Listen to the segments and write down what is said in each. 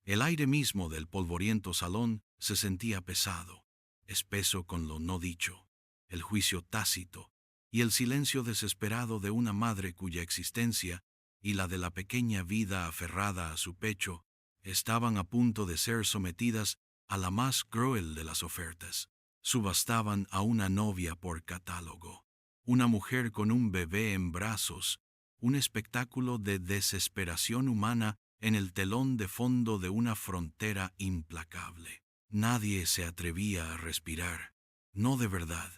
El aire mismo del polvoriento salón se sentía pesado, espeso con lo no dicho, el juicio tácito y el silencio desesperado de una madre cuya existencia y la de la pequeña vida aferrada a su pecho estaban a punto de ser sometidas a la más cruel de las ofertas. Subastaban a una novia por catálogo, una mujer con un bebé en brazos, un espectáculo de desesperación humana en el telón de fondo de una frontera implacable. Nadie se atrevía a respirar, no de verdad,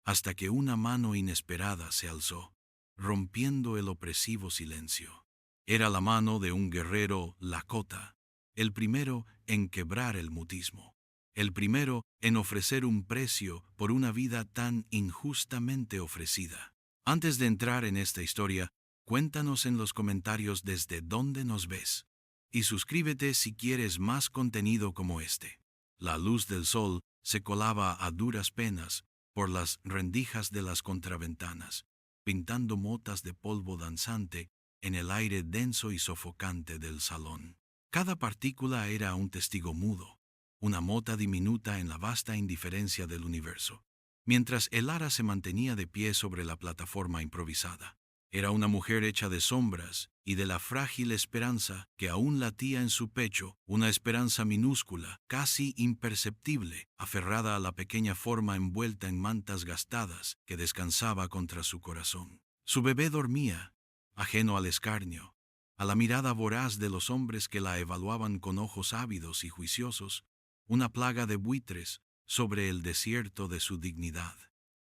hasta que una mano inesperada se alzó, rompiendo el opresivo silencio. Era la mano de un guerrero Lakota, el primero en quebrar el mutismo, el primero en ofrecer un precio por una vida tan injustamente ofrecida. Antes de entrar en esta historia, cuéntanos en los comentarios desde dónde nos ves. Y suscríbete si quieres más contenido como este. La luz del sol se colaba a duras penas por las rendijas de las contraventanas, pintando motas de polvo danzante en el aire denso y sofocante del salón. Cada partícula era un testigo mudo, una mota diminuta en la vasta indiferencia del universo, mientras el ara se mantenía de pie sobre la plataforma improvisada. Era una mujer hecha de sombras y de la frágil esperanza que aún latía en su pecho, una esperanza minúscula, casi imperceptible, aferrada a la pequeña forma envuelta en mantas gastadas que descansaba contra su corazón. Su bebé dormía, ajeno al escarnio, a la mirada voraz de los hombres que la evaluaban con ojos ávidos y juiciosos, una plaga de buitres sobre el desierto de su dignidad.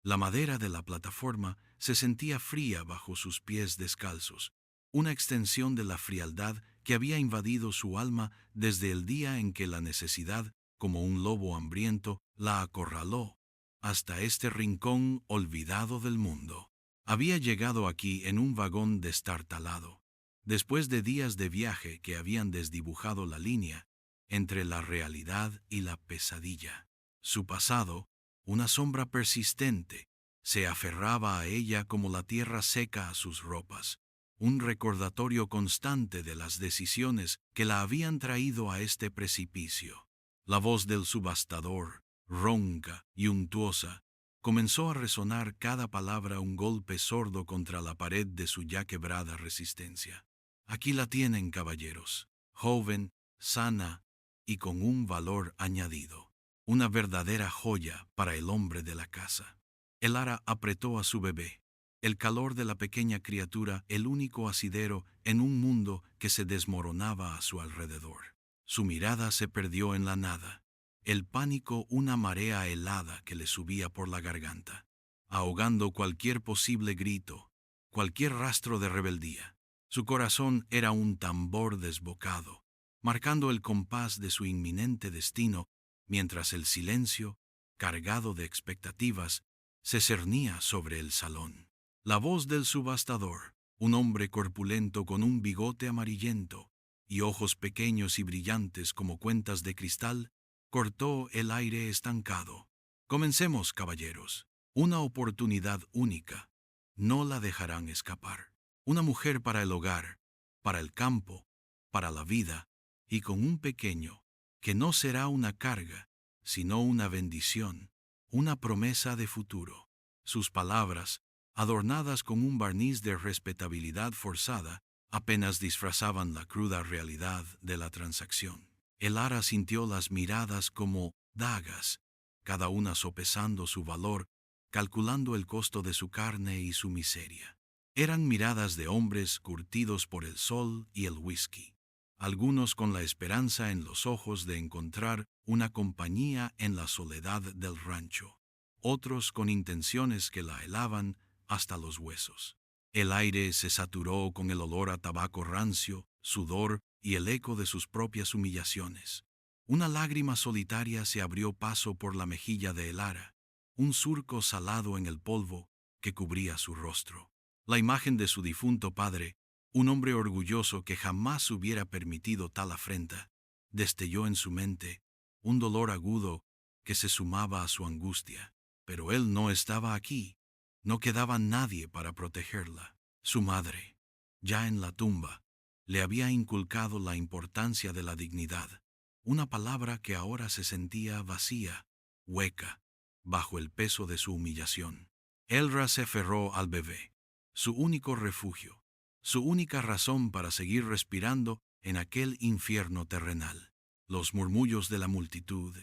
La madera de la plataforma se sentía fría bajo sus pies descalzos, una extensión de la frialdad que había invadido su alma desde el día en que la necesidad, como un lobo hambriento, la acorraló hasta este rincón olvidado del mundo. Había llegado aquí en un vagón destartalado, después de días de viaje que habían desdibujado la línea entre la realidad y la pesadilla. Su pasado, una sombra persistente, se aferraba a ella como la tierra seca a sus ropas, un recordatorio constante de las decisiones que la habían traído a este precipicio. La voz del subastador, ronca y untuosa, comenzó a resonar cada palabra un golpe sordo contra la pared de su ya quebrada resistencia. Aquí la tienen, caballeros, joven, sana y con un valor añadido. Una verdadera joya para el hombre de la casa. El ara apretó a su bebé. El calor de la pequeña criatura, el único asidero en un mundo que se desmoronaba a su alrededor. Su mirada se perdió en la nada. El pánico una marea helada que le subía por la garganta, ahogando cualquier posible grito, cualquier rastro de rebeldía. Su corazón era un tambor desbocado, marcando el compás de su inminente destino, mientras el silencio, cargado de expectativas, se cernía sobre el salón. La voz del subastador, un hombre corpulento con un bigote amarillento y ojos pequeños y brillantes como cuentas de cristal, cortó el aire estancado. Comencemos, caballeros. Una oportunidad única. No la dejarán escapar. Una mujer para el hogar, para el campo, para la vida, y con un pequeño, que no será una carga, sino una bendición, una promesa de futuro. Sus palabras, adornadas con un barniz de respetabilidad forzada, apenas disfrazaban la cruda realidad de la transacción. El ara sintió las miradas como dagas, cada una sopesando su valor, calculando el costo de su carne y su miseria. Eran miradas de hombres curtidos por el sol y el whisky, algunos con la esperanza en los ojos de encontrar una compañía en la soledad del rancho, otros con intenciones que la helaban hasta los huesos. El aire se saturó con el olor a tabaco rancio, sudor y el eco de sus propias humillaciones. Una lágrima solitaria se abrió paso por la mejilla de el ara, un surco salado en el polvo que cubría su rostro. La imagen de su difunto padre, un hombre orgulloso que jamás hubiera permitido tal afrenta, destelló en su mente un dolor agudo que se sumaba a su angustia. Pero él no estaba aquí, no quedaba nadie para protegerla. Su madre, ya en la tumba, le había inculcado la importancia de la dignidad, una palabra que ahora se sentía vacía, hueca, bajo el peso de su humillación. Elra se aferró al bebé, su único refugio, su única razón para seguir respirando en aquel infierno terrenal. Los murmullos de la multitud,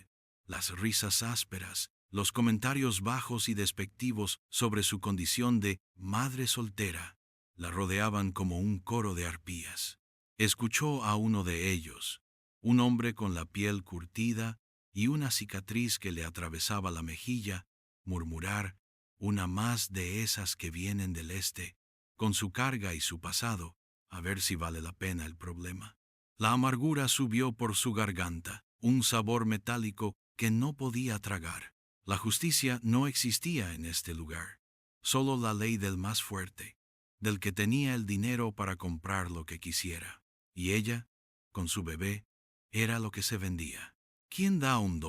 las risas ásperas, los comentarios bajos y despectivos sobre su condición de madre soltera, la rodeaban como un coro de arpías. Escuchó a uno de ellos, un hombre con la piel curtida y una cicatriz que le atravesaba la mejilla, murmurar: una más de esas que vienen del este, con su carga y su pasado, a ver si vale la pena el problema. La amargura subió por su garganta, un sabor metálico que no podía tragar. La justicia no existía en este lugar, solo la ley del más fuerte, del que tenía el dinero para comprar lo que quisiera. Y ella, con su bebé, era lo que se vendía. ¿Quién da $1?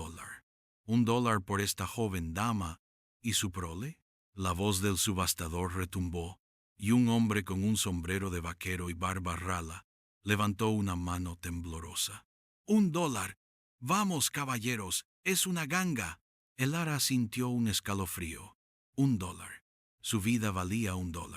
$1 por esta joven dama y su prole. La voz del subastador retumbó, y un hombre con un sombrero de vaquero y barba rala levantó una mano temblorosa. $1. Vamos, caballeros, es una ganga. El ara sintió un escalofrío. $1. Su vida valía $1.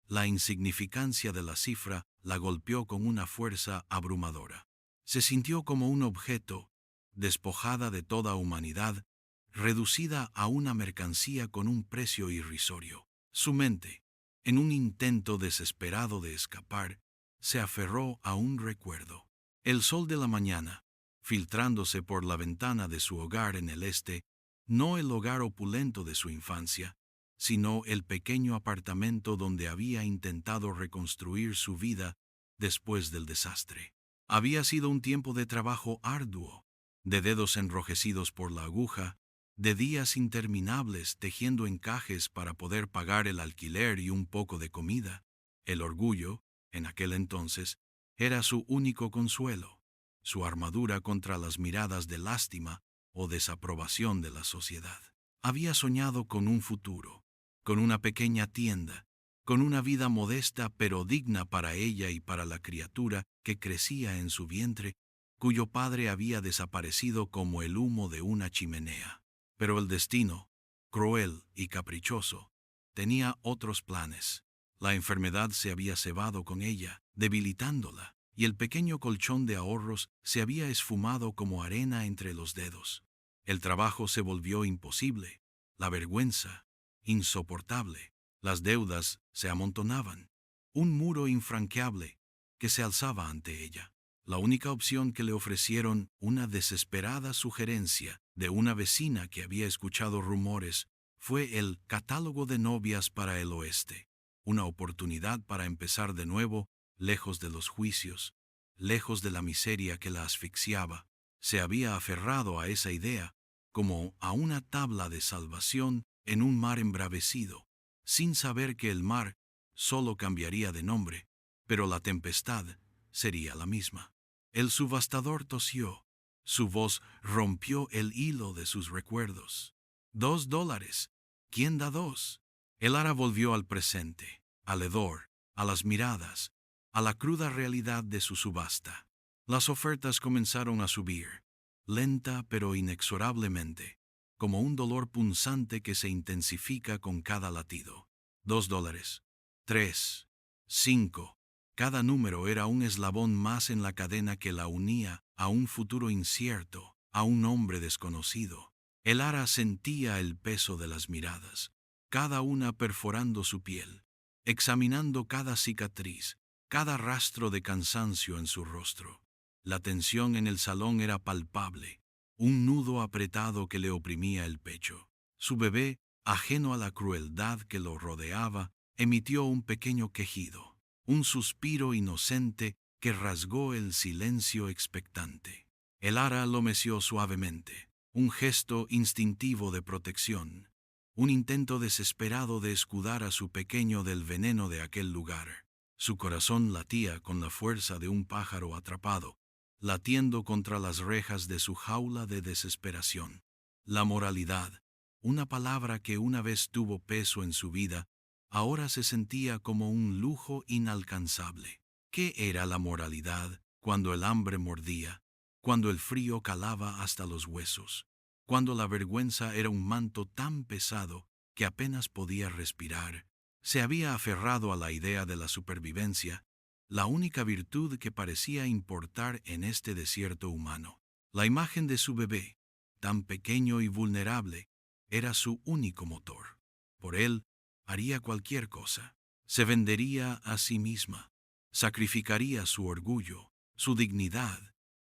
La insignificancia de la cifra la golpeó con una fuerza abrumadora. Se sintió como un objeto, despojada de toda humanidad, reducida a una mercancía con un precio irrisorio. Su mente, en un intento desesperado de escapar, se aferró a un recuerdo. El sol de la mañana, filtrándose por la ventana de su hogar en el este, no el hogar opulento de su infancia, sino el pequeño apartamento donde había intentado reconstruir su vida después del desastre. Había sido un tiempo de trabajo arduo, de dedos enrojecidos por la aguja, de días interminables tejiendo encajes para poder pagar el alquiler y un poco de comida. El orgullo, en aquel entonces, era su único consuelo, su armadura contra las miradas de lástima o desaprobación de la sociedad. Había soñado con un futuro, con una pequeña tienda, con una vida modesta pero digna para ella y para la criatura que crecía en su vientre, cuyo padre había desaparecido como el humo de una chimenea. Pero el destino, cruel y caprichoso, tenía otros planes. La enfermedad se había cebado con ella, debilitándola, y el pequeño colchón de ahorros se había esfumado como arena entre los dedos. El trabajo se volvió imposible, la vergüenza insoportable, las deudas se amontonaban, un muro infranqueable que se alzaba ante ella. La única opción que le ofrecieron, una desesperada sugerencia de una vecina que había escuchado rumores, fue el catálogo de novias para el oeste, una oportunidad para empezar de nuevo, lejos de los juicios, lejos de la miseria que la asfixiaba. Se había aferrado a esa idea como a una tabla de salvación en un mar embravecido, sin saber que el mar solo cambiaría de nombre, pero la tempestad sería la misma. El subastador tosió, su voz rompió el hilo de sus recuerdos. $2. ¿Quién da 2? El ara volvió al presente, al hedor, a las miradas, a la cruda realidad de su subasta. Las ofertas comenzaron a subir, lenta pero inexorablemente, como un dolor punzante que se intensifica con cada latido. $2, 3, 5. Cada número era un eslabón más en la cadena que la unía a un futuro incierto, a un hombre desconocido. El ara sentía el peso de las miradas, cada una perforando su piel, examinando cada cicatriz, cada rastro de cansancio en su rostro. La tensión en el salón era palpable, un nudo apretado que le oprimía el pecho. Su bebé, ajeno a la crueldad que lo rodeaba, emitió un pequeño quejido, un suspiro inocente que rasgó el silencio expectante. El ara lo meció suavemente, un gesto instintivo de protección, un intento desesperado de escudar a su pequeño del veneno de aquel lugar. Su corazón latía con la fuerza de un pájaro atrapado, latiendo contra las rejas de su jaula de desesperación. La moralidad, una palabra que una vez tuvo peso en su vida, ahora se sentía como un lujo inalcanzable. ¿Qué era la moralidad cuando el hambre mordía, cuando el frío calaba hasta los huesos, cuando la vergüenza era un manto tan pesado que apenas podía respirar. Se había aferrado a la idea de la supervivencia, la única virtud que parecía importar en este desierto humano. La imagen de su bebé, tan pequeño y vulnerable, era su único motor. Por él, haría cualquier cosa. Se vendería a sí misma. Sacrificaría su orgullo, su dignidad,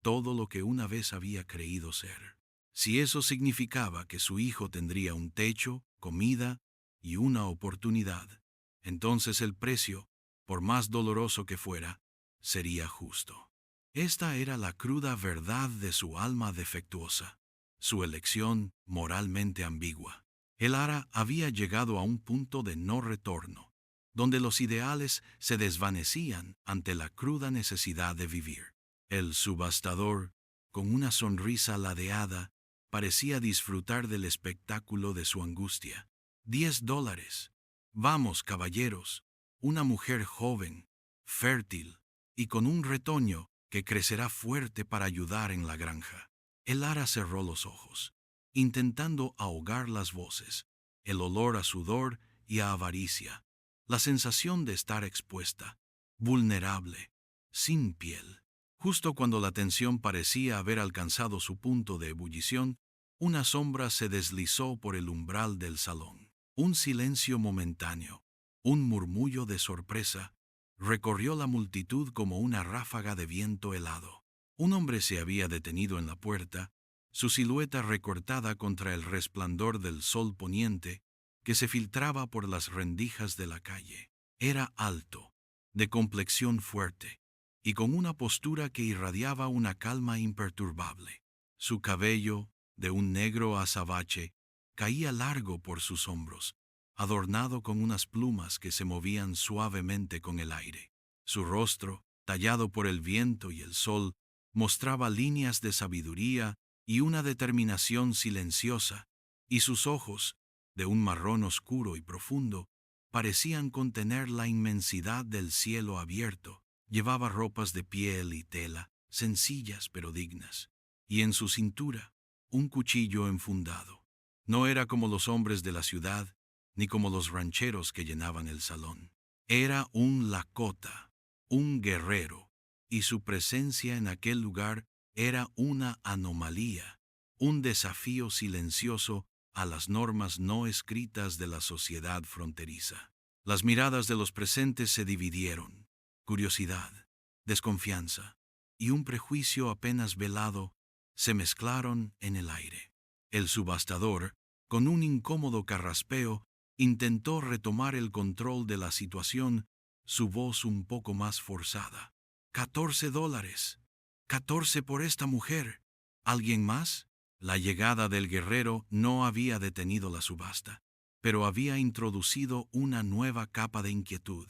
todo lo que una vez había creído ser. Si eso significaba que su hijo tendría un techo, comida y una oportunidad, entonces el precio, por más doloroso que fuera, sería justo. Esta era la cruda verdad de su alma defectuosa, su elección moralmente ambigua. El Ara había llegado a un punto de no retorno, donde los ideales se desvanecían ante la cruda necesidad de vivir. El subastador, con una sonrisa ladeada, parecía disfrutar del espectáculo de su angustia. $10. Vamos, caballeros, una mujer joven, fértil y con un retoño que crecerá fuerte para ayudar en la granja. El Ara cerró los ojos, intentando ahogar las voces, el olor a sudor y a avaricia, la sensación de estar expuesta, vulnerable, sin piel. Justo cuando la tensión parecía haber alcanzado su punto de ebullición, una sombra se deslizó por el umbral del salón. Un silencio momentáneo, un murmullo de sorpresa, recorrió la multitud como una ráfaga de viento helado. Un hombre se había detenido en la puerta, su silueta recortada contra el resplandor del sol poniente que se filtraba por las rendijas de la calle. Era alto, de complexión fuerte, y con una postura que irradiaba una calma imperturbable. Su cabello, de un negro azabache, caía largo por sus hombros, adornado con unas plumas que se movían suavemente con el aire. Su rostro, tallado por el viento y el sol, mostraba líneas de sabiduría y una determinación silenciosa, y sus ojos, de un marrón oscuro y profundo, parecían contener la inmensidad del cielo abierto. Llevaba ropas de piel y tela, sencillas pero dignas, y en su cintura, un cuchillo enfundado. No era como los hombres de la ciudad, ni como los rancheros que llenaban el salón. Era un Lakota, un guerrero, y su presencia en aquel lugar era una anomalía, un desafío silencioso a las normas no escritas de la sociedad fronteriza. Las miradas de los presentes se dividieron. Curiosidad, desconfianza y un prejuicio apenas velado se mezclaron en el aire. El subastador, con un incómodo carraspeo, intentó retomar el control de la situación, su voz un poco más forzada. $14. 14 por esta mujer. ¿Alguien más? La llegada del guerrero no había detenido la subasta, pero había introducido una nueva capa de inquietud,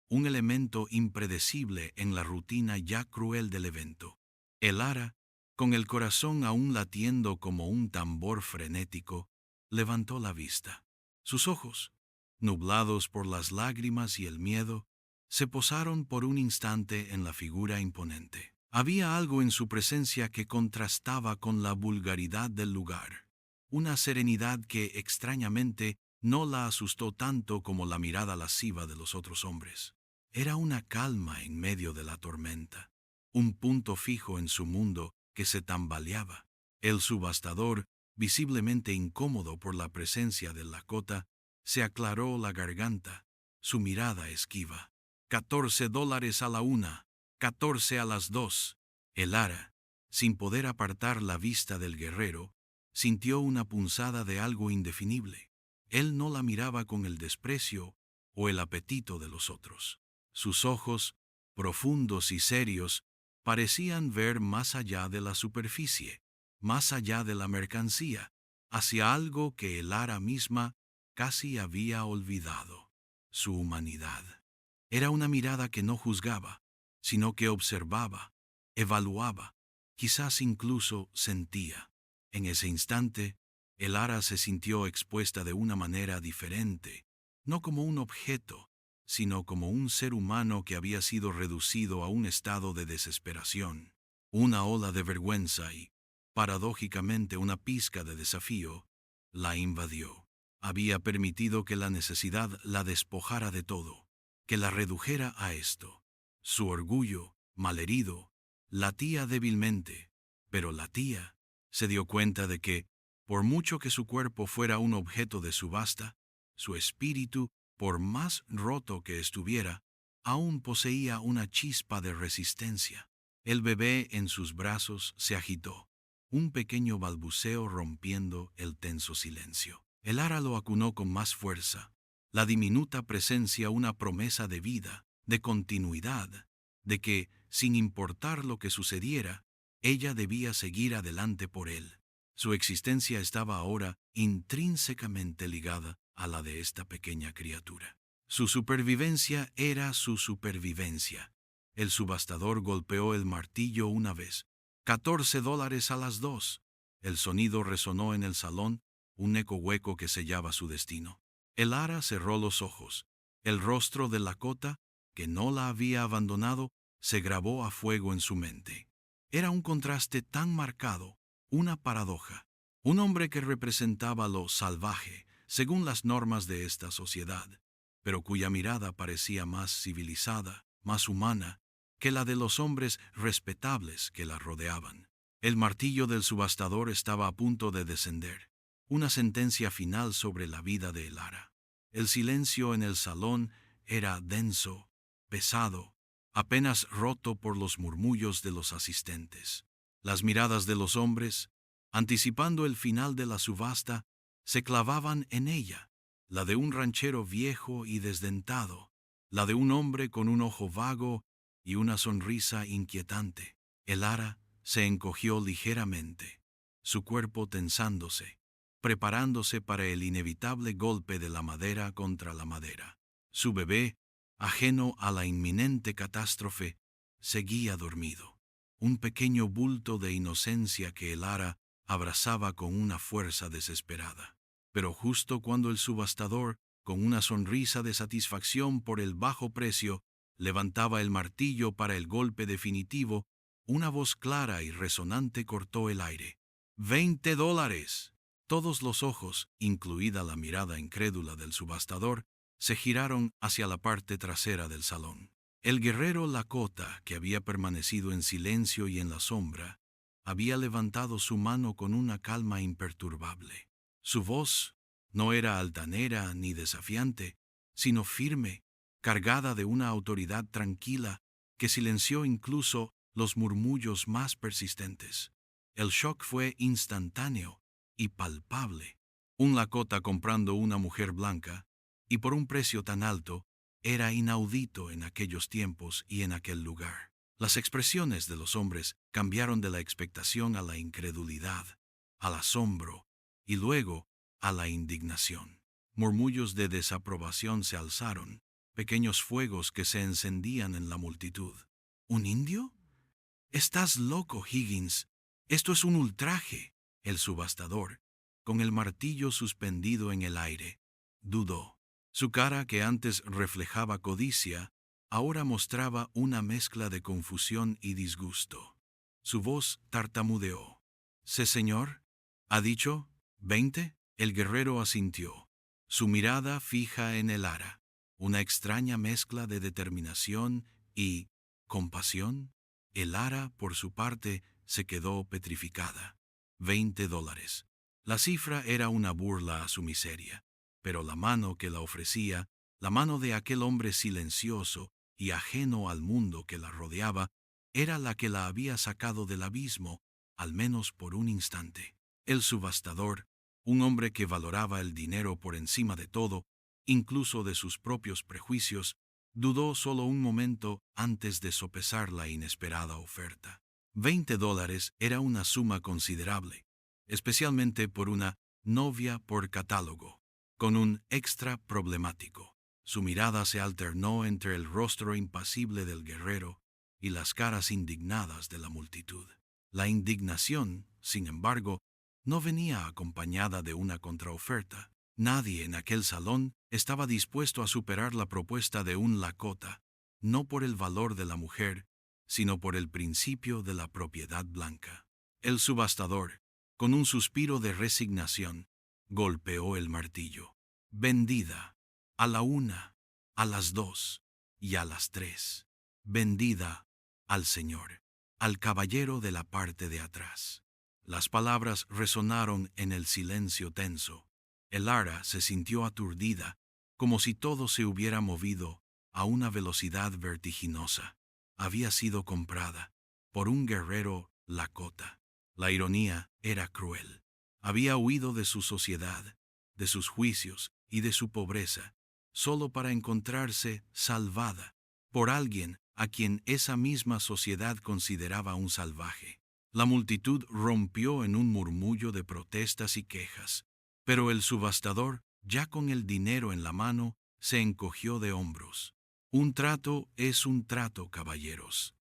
un elemento impredecible en la rutina ya cruel del evento. El Ara, con el corazón aún latiendo como un tambor frenético, levantó la vista. Sus ojos, nublados por las lágrimas y el miedo, se posaron por un instante en la figura imponente. Había algo en su presencia que contrastaba con la vulgaridad del lugar, una serenidad que, extrañamente, no la asustó tanto como la mirada lasciva de los otros hombres. Era una calma en medio de la tormenta, un punto fijo en su mundo que se tambaleaba. El subastador, visiblemente incómodo por la presencia del Lakota, se aclaró la garganta, su mirada esquiva. $14 a la una, 14 a las 2. El Ara, sin poder apartar la vista del guerrero, sintió una punzada de algo indefinible. Él no la miraba con el desprecio o el apetito de los otros. Sus ojos, profundos y serios, parecían ver más allá de la superficie, más allá de la mercancía, hacia algo que el Ara misma casi había olvidado: su humanidad. Era una mirada que no juzgaba, sino que observaba, evaluaba, quizás incluso sentía. En ese instante, el Ara se sintió expuesta de una manera diferente, no como un objeto, sino como un ser humano que había sido reducido a un estado de desesperación. Una ola de vergüenza y, paradójicamente, una pizca de desafío la invadió. Había permitido que la necesidad la despojara de todo, que la redujera a esto. Su orgullo, malherido, latía débilmente, pero latía. Se dio cuenta de que, por mucho que su cuerpo fuera un objeto de subasta, su espíritu, por más roto que estuviera, aún poseía una chispa de resistencia. El bebé en sus brazos se agitó, un pequeño balbuceo rompiendo el tenso silencio. El ara lo acunó con más fuerza, la diminuta presencia una promesa de vida, de continuidad, de que, sin importar lo que sucediera, ella debía seguir adelante por él. Su existencia estaba ahora intrínsecamente ligada a la de esta pequeña criatura. Su supervivencia era su supervivencia. El subastador golpeó el martillo una vez. $14 a las 2. El sonido resonó en el salón, un eco hueco que sellaba su destino. El ara cerró los ojos. El rostro de Lakota, que no la había abandonado, se grabó a fuego en su mente. Era un contraste tan marcado, una paradoja. Un hombre que representaba lo salvaje, según las normas de esta sociedad, pero cuya mirada parecía más civilizada, más humana, que la de los hombres respetables que la rodeaban. El martillo del subastador estaba a punto de descender, una sentencia final sobre la vida de Elara. El silencio en el salón era denso, pesado, apenas roto por los murmullos de los asistentes. Las miradas de los hombres, anticipando el final de la subasta, se clavaban en ella, la de un ranchero viejo y desdentado, la de un hombre con un ojo vago y una sonrisa inquietante. Elara se encogió ligeramente, su cuerpo tensándose, preparándose para el inevitable golpe de la madera contra la madera. Su bebé, ajeno a la inminente catástrofe, seguía dormido, un pequeño bulto de inocencia que Elara abrazaba con una fuerza desesperada. Pero justo cuando el subastador, con una sonrisa de satisfacción por el bajo precio, levantaba el martillo para el golpe definitivo, una voz clara y resonante cortó el aire. $20. Todos los ojos, incluida la mirada incrédula del subastador, se giraron hacia la parte trasera del salón. El guerrero Lakota, que había permanecido en silencio y en la sombra, había levantado su mano con una calma imperturbable. Su voz no era altanera ni desafiante, sino firme, cargada de una autoridad tranquila que silenció incluso los murmullos más persistentes. El shock fue instantáneo y palpable. Un Lakota comprando una mujer blanca, y por un precio tan alto, era inaudito en aquellos tiempos y en aquel lugar. Las expresiones de los hombres cambiaron de la expectación a la incredulidad, al asombro, y luego a la indignación. Murmullos de desaprobación se alzaron, pequeños fuegos que se encendían en la multitud. ¿Un indio? «Estás loco, Higgins. Esto es un ultraje». El subastador, con el martillo suspendido en el aire, dudó. Su cara, que antes reflejaba codicia, ahora mostraba una mezcla de confusión y disgusto. Su voz tartamudeó. «Sí, señor. ¿Ha dicho 20?» El guerrero asintió, su mirada fija en el ara, una extraña mezcla de determinación y compasión. El ara, por su parte, se quedó petrificada. $20. La cifra era una burla a su miseria, pero la mano que la ofrecía, la mano de aquel hombre silencioso y ajeno al mundo que la rodeaba, era la que la había sacado del abismo, al menos por un instante. El subastador, un hombre que valoraba el dinero por encima de todo, incluso de sus propios prejuicios, dudó solo un momento antes de sopesar la inesperada oferta. $20 era una suma considerable, especialmente por una novia por catálogo, con un extra problemático. Su mirada se alternó entre el rostro impasible del guerrero y las caras indignadas de la multitud. La indignación, sin embargo, no venía acompañada de una contraoferta. Nadie en aquel salón estaba dispuesto a superar la propuesta de un Lakota, no por el valor de la mujer, sino por el principio de la propiedad blanca. El subastador, con un suspiro de resignación, golpeó el martillo. Vendida. A la 1, a las 2 y a las 3. Vendida al Señor, al caballero de la parte de atrás. Las palabras resonaron en el silencio tenso. Elara se sintió aturdida, como si todo se hubiera movido a una velocidad vertiginosa. Había sido comprada por un guerrero lakota. La ironía era cruel. Había huido de su sociedad, de sus juicios y de su pobreza, solo para encontrarse salvada por alguien a quien esa misma sociedad consideraba un salvaje. La multitud rompió en un murmullo de protestas y quejas, pero el subastador, ya con el dinero en la mano, se encogió de hombros. Un trato es un trato, caballeros.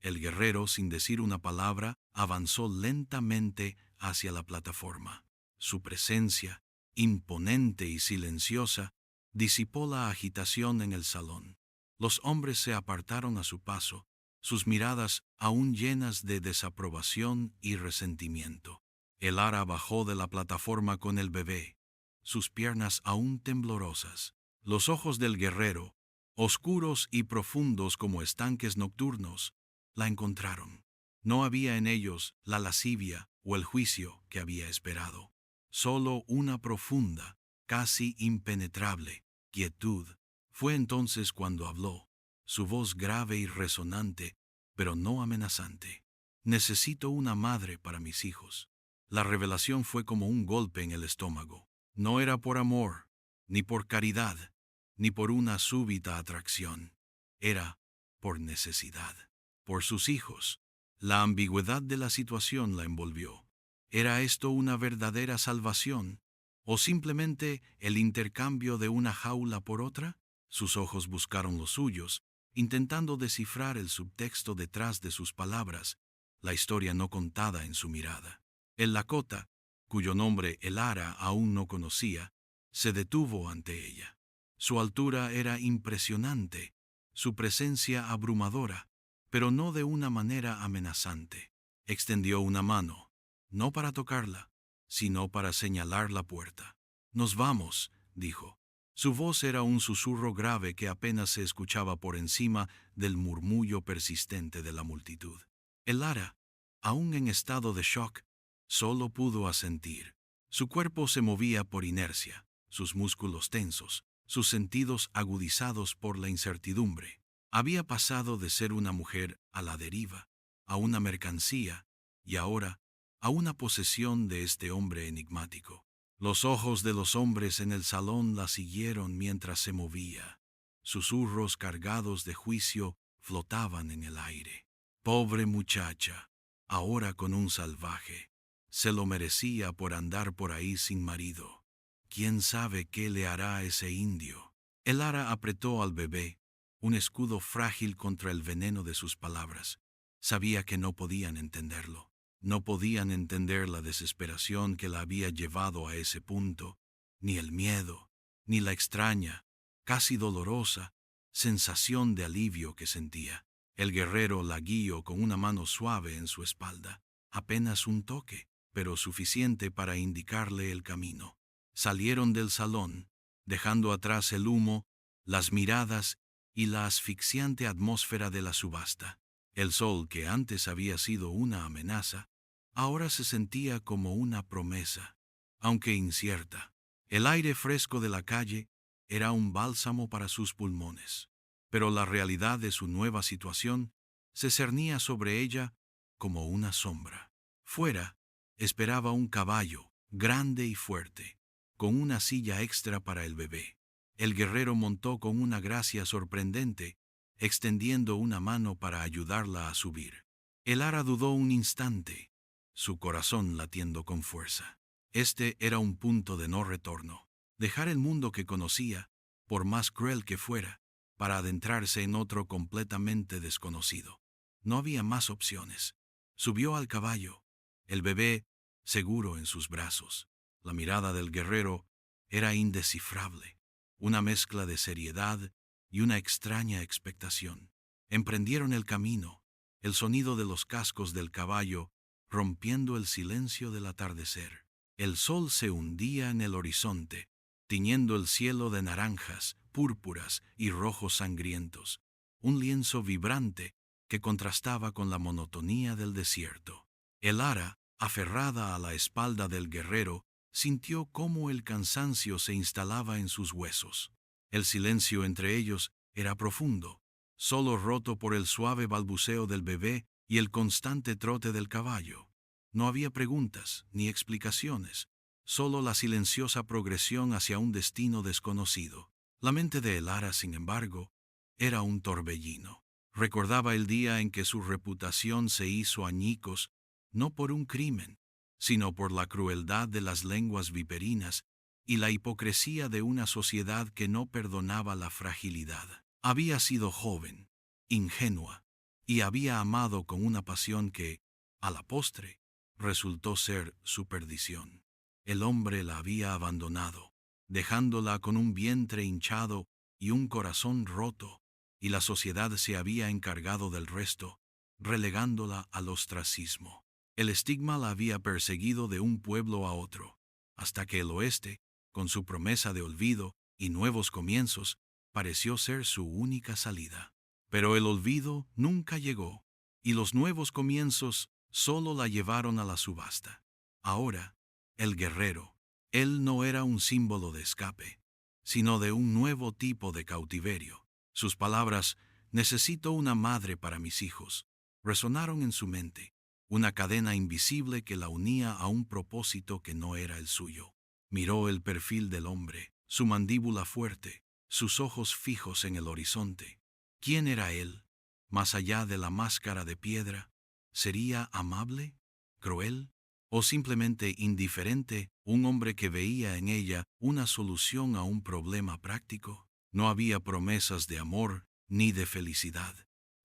El guerrero, sin decir una palabra, avanzó lentamente hacia la plataforma. Su presencia, imponente y silenciosa, disipó la agitación en el salón. Los hombres se apartaron a su paso, sus miradas aún llenas de desaprobación y resentimiento. Elara bajó de la plataforma con el bebé, sus piernas aún temblorosas. Los ojos del guerrero, oscuros y profundos como estanques nocturnos, la encontraron. No había en ellos la lascivia o el juicio que había esperado. Solo una profunda, casi impenetrable, quietud. Fue entonces cuando habló, su voz grave y resonante, pero no amenazante. Necesito una madre para mis hijos. La revelación fue como un golpe en el estómago. No era por amor, ni por caridad, ni por una súbita atracción. Era por necesidad. Por sus hijos. La ambigüedad de la situación la envolvió. ¿Era esto una verdadera salvación? ¿O simplemente el intercambio de una jaula por otra? Sus ojos buscaron los suyos, intentando descifrar el subtexto detrás de sus palabras, la historia no contada en su mirada. El lakota, cuyo nombre Elara aún no conocía, se detuvo ante ella. Su altura era impresionante, su presencia abrumadora, pero no de una manera amenazante. Extendió una mano, no para tocarla, sino para señalar la puerta. «Nos vamos», dijo. Su voz era un susurro grave que apenas se escuchaba por encima del murmullo persistente de la multitud. Elara, aún en estado de shock, solo pudo asentir. Su cuerpo se movía por inercia, sus músculos tensos, sus sentidos agudizados por la incertidumbre. Había pasado de ser una mujer a la deriva, a una mercancía, y ahora a una posesión de este hombre enigmático. Los ojos de los hombres en el salón la siguieron mientras se movía. Susurros cargados de juicio flotaban en el aire. Pobre muchacha, ahora con un salvaje. Se lo merecía por andar por ahí sin marido. ¿Quién sabe qué le hará a ese indio? Elara apretó al bebé, un escudo frágil contra el veneno de sus palabras. Sabía que no podían entenderlo. No podían entender la desesperación que la había llevado a ese punto, ni el miedo, ni la extraña, casi dolorosa, sensación de alivio que sentía. El guerrero la guió con una mano suave en su espalda, apenas un toque, pero suficiente para indicarle el camino. Salieron del salón, dejando atrás el humo, las miradas y la asfixiante atmósfera de la subasta. El sol, que antes había sido una amenaza, ahora se sentía como una promesa, aunque incierta. El aire fresco de la calle era un bálsamo para sus pulmones, pero la realidad de su nueva situación se cernía sobre ella como una sombra. Fuera, esperaba un caballo, grande y fuerte, con una silla extra para el bebé. El guerrero montó con una gracia sorprendente, extendiendo una mano para ayudarla a subir. Elara dudó un instante, su corazón latiendo con fuerza. Este era un punto de no retorno. Dejar el mundo que conocía, por más cruel que fuera, para adentrarse en otro completamente desconocido. No había más opciones. Subió al caballo, el bebé seguro en sus brazos. La mirada del guerrero era indescifrable, una mezcla de seriedad y una extraña expectación. Emprendieron el camino, el sonido de los cascos del caballo rompiendo el silencio del atardecer. El sol se hundía en el horizonte, tiñendo el cielo de naranjas, púrpuras y rojos sangrientos, un lienzo vibrante que contrastaba con la monotonía del desierto. El ara, aferrada a la espalda del guerrero, sintió cómo el cansancio se instalaba en sus huesos. El silencio entre ellos era profundo, solo roto por el suave balbuceo del bebé y el constante trote del caballo. No había preguntas ni explicaciones, solo la silenciosa progresión hacia un destino desconocido. La mente de Elara, sin embargo, era un torbellino. Recordaba el día en que su reputación se hizo añicos, no por un crimen, sino por la crueldad de las lenguas viperinas y la hipocresía de una sociedad que no perdonaba la fragilidad. Había sido joven, ingenua, y había amado con una pasión que, a la postre, resultó ser su perdición. El hombre la había abandonado, dejándola con un vientre hinchado y un corazón roto, y la sociedad se había encargado del resto, relegándola al ostracismo. El estigma la había perseguido de un pueblo a otro, hasta que el oeste, con su promesa de olvido y nuevos comienzos, pareció ser su única salida. Pero el olvido nunca llegó, y los nuevos comienzos solo la llevaron a la subasta. Ahora, el guerrero, él no era un símbolo de escape, sino de un nuevo tipo de cautiverio. Sus palabras, «necesito una madre para mis hijos», resonaron en su mente, una cadena invisible que la unía a un propósito que no era el suyo. Miró el perfil del hombre, su mandíbula fuerte, sus ojos fijos en el horizonte. ¿Quién era él? Más allá de la máscara de piedra, ¿sería amable, cruel o simplemente indiferente un hombre que veía en ella una solución a un problema práctico? No había promesas de amor ni de felicidad,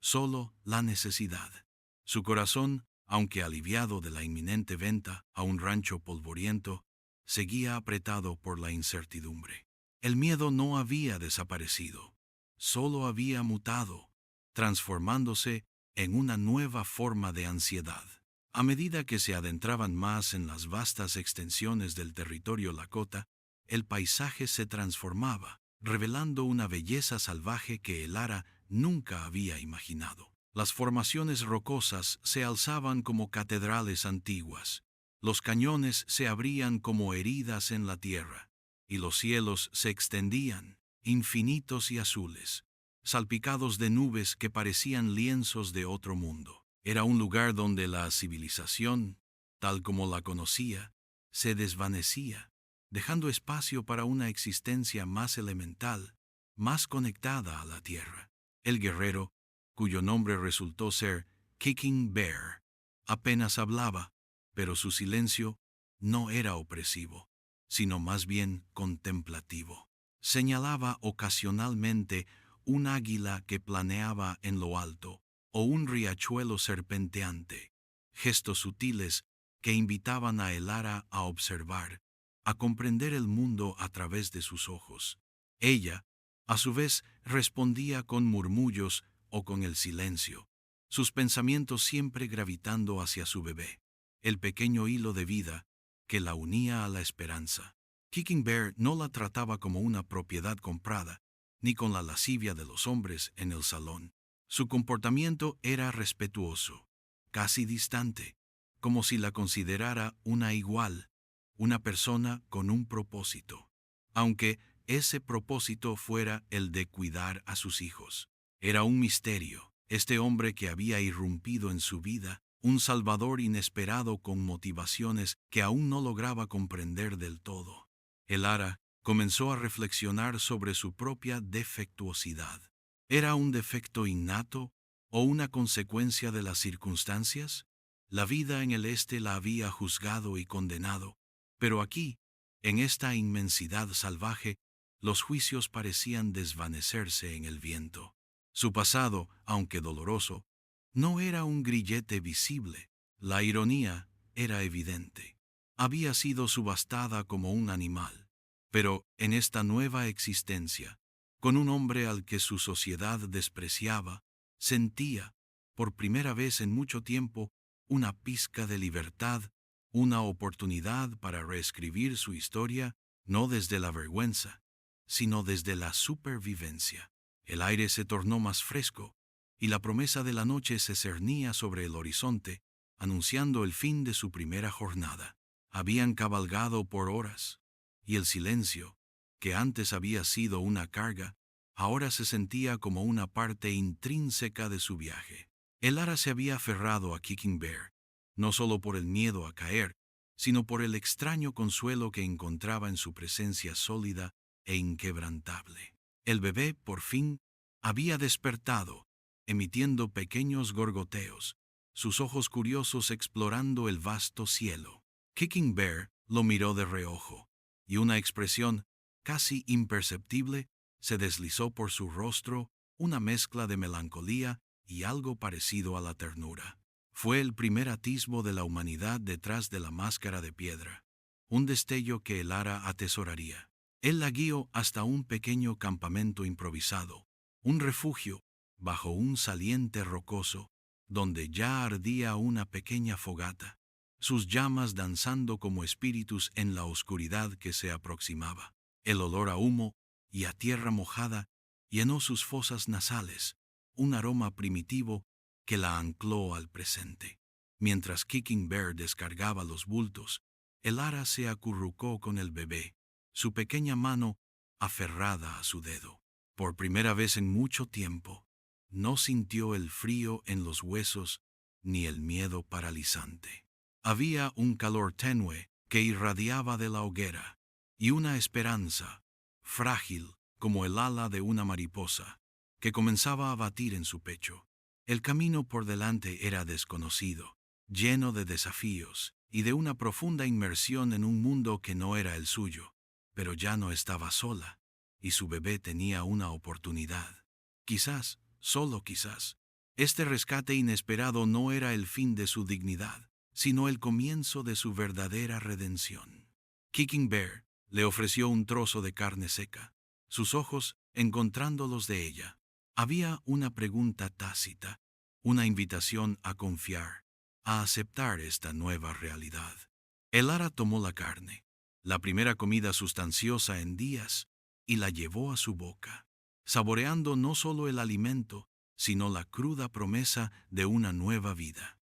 solo la necesidad. Su corazón, aunque aliviado de la inminente venta a un rancho polvoriento, seguía apretado por la incertidumbre. El miedo no había desaparecido, solo había mutado, transformándose en una nueva forma de ansiedad. A medida que se adentraban más en las vastas extensiones del territorio Lakota, el paisaje se transformaba, revelando una belleza salvaje que Elara nunca había imaginado. Las formaciones rocosas se alzaban como catedrales antiguas, los cañones se abrían como heridas en la tierra, y los cielos se extendían, infinitos y azules, salpicados de nubes que parecían lienzos de otro mundo. Era un lugar donde la civilización, tal como la conocía, se desvanecía, dejando espacio para una existencia más elemental, más conectada a la tierra. El guerrero, cuyo nombre resultó ser Kicking Bear, apenas hablaba, pero su silencio no era opresivo, sino más bien contemplativo. Señalaba ocasionalmente un águila que planeaba en lo alto, o un riachuelo serpenteante, gestos sutiles que invitaban a Elara a observar, a comprender el mundo a través de sus ojos. Ella, a su vez, respondía con murmullos o con el silencio, sus pensamientos siempre gravitando hacia su bebé, el pequeño hilo de vida que la unía a la esperanza. Kicking Bear no la trataba como una propiedad comprada, ni con la lascivia de los hombres en el salón. Su comportamiento era respetuoso, casi distante, como si la considerara una igual, una persona con un propósito, aunque ese propósito fuera el de cuidar a sus hijos. Era un misterio, este hombre que había irrumpido en su vida, un salvador inesperado con motivaciones que aún no lograba comprender del todo. Elara comenzó a reflexionar sobre su propia defectuosidad. ¿Era un defecto innato o una consecuencia de las circunstancias? La vida en el este la había juzgado y condenado, pero aquí, en esta inmensidad salvaje, los juicios parecían desvanecerse en el viento. Su pasado, aunque doloroso, no era un grillete visible. La ironía era evidente. Había sido subastada como un animal, pero en esta nueva existencia, con un hombre al que su sociedad despreciaba, sentía, por primera vez en mucho tiempo, una pizca de libertad, una oportunidad para reescribir su historia, no desde la vergüenza, sino desde la supervivencia. El aire se tornó más fresco, y la promesa de la noche se cernía sobre el horizonte, anunciando el fin de su primera jornada. Habían cabalgado por horas, y el silencio, que antes había sido una carga, ahora se sentía como una parte intrínseca de su viaje. El ara se había aferrado a Kicking Bear, no solo por el miedo a caer, sino por el extraño consuelo que encontraba en su presencia sólida e inquebrantable. El bebé, por fin, había despertado, emitiendo pequeños gorgoteos, sus ojos curiosos explorando el vasto cielo. Kicking Bear lo miró de reojo, y una expresión, casi imperceptible, se deslizó por su rostro, una mezcla de melancolía y algo parecido a la ternura. Fue el primer atisbo de la humanidad detrás de la máscara de piedra, un destello que el ara atesoraría. Él la guió hasta un pequeño campamento improvisado, un refugio, bajo un saliente rocoso, donde ya ardía una pequeña fogata, sus llamas danzando como espíritus en la oscuridad que se aproximaba. El olor a humo y a tierra mojada llenó sus fosas nasales, un aroma primitivo que la ancló al presente. Mientras Kicking Bear descargaba los bultos, el ara se acurrucó con el bebé, su pequeña mano aferrada a su dedo. Por primera vez en mucho tiempo, no sintió el frío en los huesos ni el miedo paralizante. Había un calor tenue que irradiaba de la hoguera, y una esperanza, frágil como el ala de una mariposa, que comenzaba a batir en su pecho. El camino por delante era desconocido, lleno de desafíos y de una profunda inmersión en un mundo que no era el suyo, pero ya no estaba sola, y su bebé tenía una oportunidad. Quizás, solo quizás, este rescate inesperado no era el fin de su dignidad, sino el comienzo de su verdadera redención. Kicking Bear le ofreció un trozo de carne seca, sus ojos encontrando los de ella. Había una pregunta tácita, una invitación a confiar, a aceptar esta nueva realidad. El ara tomó la carne, la primera comida sustanciosa en días, y la llevó a su boca, saboreando no solo el alimento, sino la cruda promesa de una nueva vida.